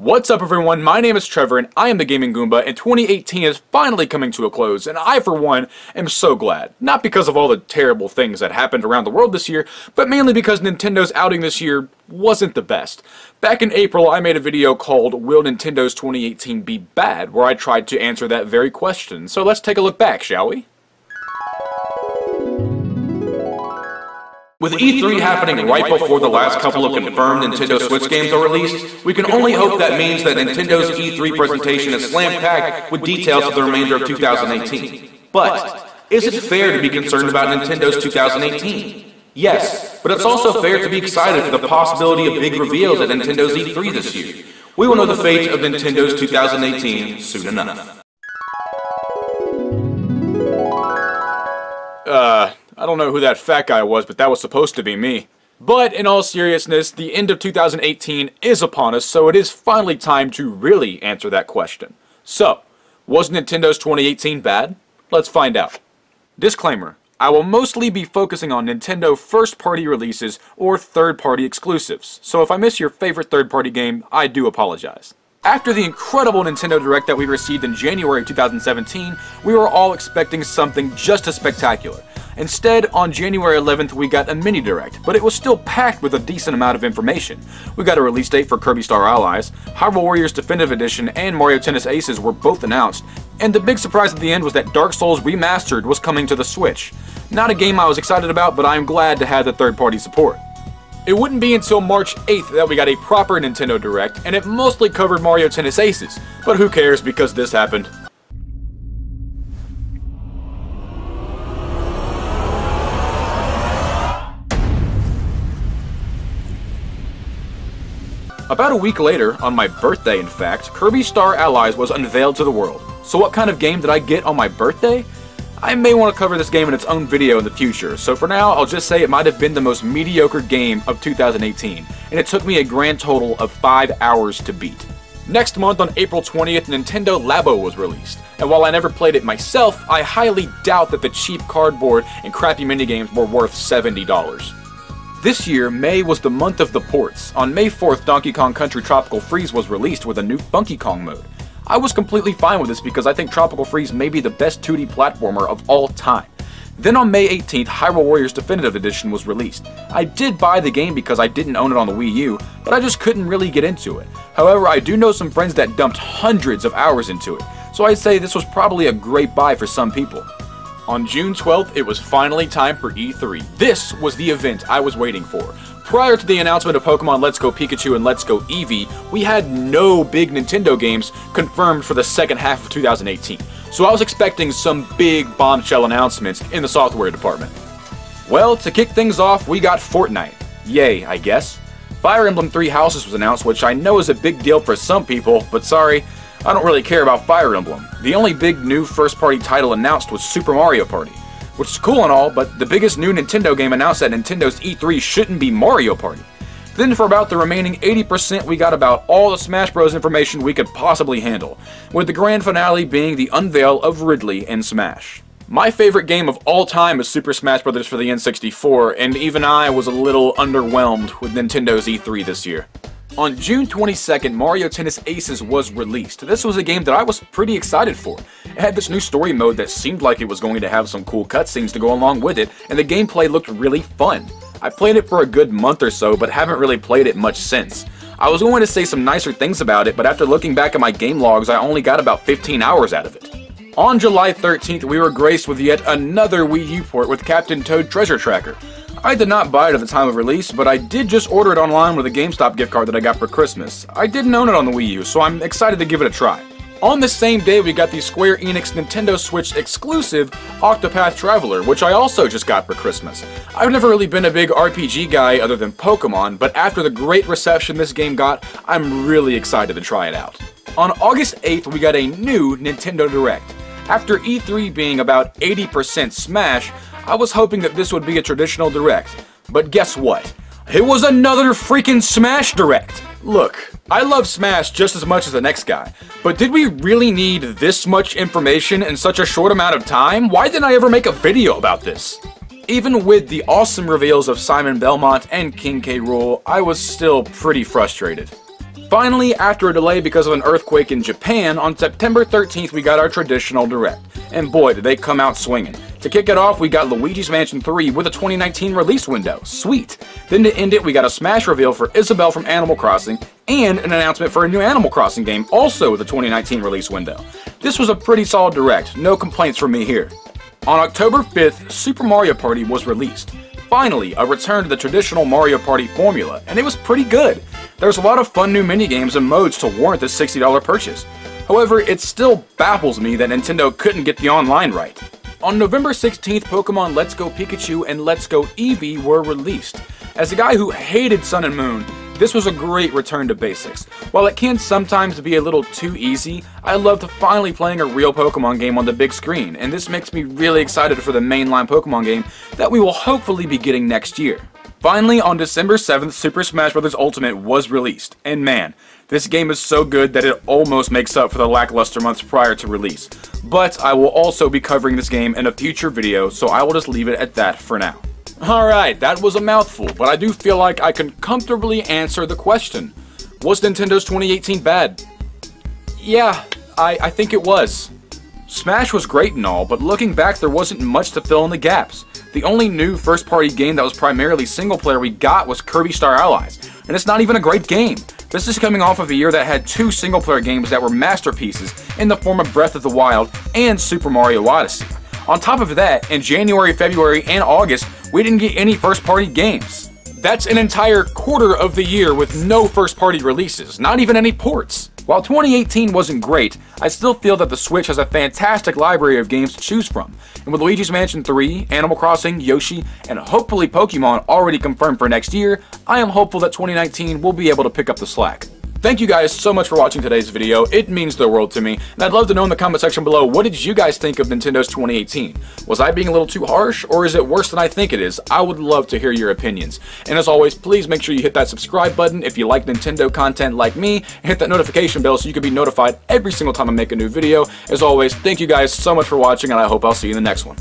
What's up everyone, my name is Trevor and I am the Gaming Goomba, and 2018 is finally coming to a close, and I for one am so glad. Not because of all the terrible things that happened around the world this year, but mainly because Nintendo's outing this year wasn't the best. Back in April I made a video called Will Nintendo's 2018 Be Bad, where I tried to answer that very question. So let's take a look back, shall we? With E3 happening right before the last couple of confirmed Nintendo Switch games are released, we can only hope that means that Nintendo's E3 presentation is slam-packed with details of the remainder of 2018. But, is it fair to be concerned about Nintendo's 2018? Yes, but it's also fair to be excited for the possibility of big reveals at Nintendo's E3 this year. We will know the fate of Nintendo's 2018 soon enough. I don't know who that fat guy was, but that was supposed to be me. But in all seriousness, the end of 2018 is upon us, so it is finally time to really answer that question. So, was Nintendo's 2018 bad? Let's find out. Disclaimer, I will mostly be focusing on Nintendo first-party releases or third-party exclusives, so if I miss your favorite third-party game, I do apologize. After the incredible Nintendo Direct that we received in January of 2017, we were all expecting something just as spectacular. Instead, on January 11th, we got a mini Direct, but it was still packed with a decent amount of information. We got a release date for Kirby Star Allies, Hyrule Warriors Definitive Edition, and Mario Tennis Aces were both announced, and the big surprise at the end was that Dark Souls Remastered was coming to the Switch. Not a game I was excited about, but I am glad to have the third-party support. It wouldn't be until March 8th that we got a proper Nintendo Direct, and it mostly covered Mario Tennis Aces, but who cares because this happened. About a week later, on my birthday in fact, Kirby Star Allies was unveiled to the world. So what kind of game did I get on my birthday? I may want to cover this game in its own video in the future, so for now I'll just say it might have been the most mediocre game of 2018, and it took me a grand total of 5 hours to beat. Next month on April 20th, Nintendo Labo was released, and while I never played it myself, I highly doubt that the cheap cardboard and crappy minigames were worth $70. This year, May was the month of the ports. On May 4th, Donkey Kong Country Tropical Freeze was released with a new Funky Kong mode. I was completely fine with this because I think Tropical Freeze may be the best 2D platformer of all time. Then on May 18th, Hyrule Warriors Definitive Edition was released. I did buy the game because I didn't own it on the Wii U, but I just couldn't really get into it. However, I do know some friends that dumped hundreds of hours into it, so I'd say this was probably a great buy for some people. On June 12th, it was finally time for E3. This was the event I was waiting for. Prior to the announcement of Pokemon Let's Go Pikachu and Let's Go Eevee, we had no big Nintendo games confirmed for the second half of 2018, so I was expecting some big bombshell announcements in the software department. Well, to kick things off, we got Fortnite. Yay, I guess. Fire Emblem Three Houses was announced, which I know is a big deal for some people, but sorry, I don't really care about Fire Emblem. The only big new first-party title announced was Super Mario Party, which is cool and all, but the biggest new Nintendo game announced at Nintendo's E3 shouldn't be Mario Party. Then for about the remaining 80%, we got about all the Smash Bros. Information we could possibly handle, with the grand finale being the unveil of Ridley in Smash. My favorite game of all time is Super Smash Bros. For the N64, and even I was a little underwhelmed with Nintendo's E3 this year. On June 22nd, Mario Tennis Aces was released. This was a game that I was pretty excited for. It had this new story mode that seemed like it was going to have some cool cutscenes to go along with it, and the gameplay looked really fun. I played it for a good month or so, but haven't really played it much since. I was going to say some nicer things about it, but after looking back at my game logs, I only got about 15 hours out of it. On July 13th, we were graced with yet another Wii U port with Captain Toad Treasure Tracker. I did not buy it at the time of release, but I did just order it online with a GameStop gift card that I got for Christmas. I didn't own it on the Wii U, so I'm excited to give it a try. On the same day, we got the Square Enix Nintendo Switch exclusive Octopath Traveler, which I also just got for Christmas. I've never really been a big RPG guy other than Pokemon, but after the great reception this game got, I'm really excited to try it out. On August 8th, we got a new Nintendo Direct. After E3 being about 80% Smash, I was hoping that this would be a traditional Direct, but guess what? It was another freaking Smash Direct! Look, I love Smash just as much as the next guy, but did we really need this much information in such a short amount of time? Why didn't I ever make a video about this? Even with the awesome reveals of Simon Belmont and King K. Rool, I was still pretty frustrated. Finally, after a delay because of an earthquake in Japan, on September 13th we got our traditional Direct. And boy, did they come out swinging. To kick it off, we got Luigi's Mansion 3 with a 2019 release window. Sweet! Then to end it, we got a Smash reveal for Isabelle from Animal Crossing, and an announcement for a new Animal Crossing game, also with a 2019 release window. This was a pretty solid Direct, no complaints from me here. On October 5th, Super Mario Party was released. Finally, a return to the traditional Mario Party formula, and it was pretty good. There's a lot of fun new minigames and modes to warrant this $60 purchase. However, it still baffles me that Nintendo couldn't get the online right. On November 16th, Pokemon Let's Go Pikachu and Let's Go Eevee were released. As a guy who hated Sun and Moon, this was a great return to basics. While it can sometimes be a little too easy, I love finally playing a real Pokemon game on the big screen, and this makes me really excited for the mainline Pokemon game that we will hopefully be getting next year. Finally, on December 7th, Super Smash Bros. Ultimate was released, and man, this game is so good that it almost makes up for the lackluster months prior to release. But I will also be covering this game in a future video, so I will just leave it at that for now. Alright, that was a mouthful, but I do feel like I can comfortably answer the question. Was Nintendo's 2018 bad? Yeah, I think it was. Smash was great and all, but looking back there wasn't much to fill in the gaps. The only new first-party game that was primarily single-player we got was Kirby Star Allies, and it's not even a great game. This is coming off of a year that had two single-player games that were masterpieces in the form of Breath of the Wild and Super Mario Odyssey. On top of that, in January, February, and August, we didn't get any first-party games. That's an entire quarter of the year with no first-party releases, not even any ports. While 2018 wasn't great, I still feel that the Switch has a fantastic library of games to choose from. And with Luigi's Mansion 3, Animal Crossing, Yoshi, and hopefully Pokemon already confirmed for next year, I am hopeful that 2019 will be able to pick up the slack. Thank you guys so much for watching today's video. It means the world to me, and I'd love to know in the comment section below, what did you guys think of Nintendo's 2018? Was I being a little too harsh, or is it worse than I think it is? I would love to hear your opinions. And as always, please make sure you hit that subscribe button if you like Nintendo content like me, and hit that notification bell so you can be notified every single time I make a new video. As always, thank you guys so much for watching, and I hope I'll see you in the next one.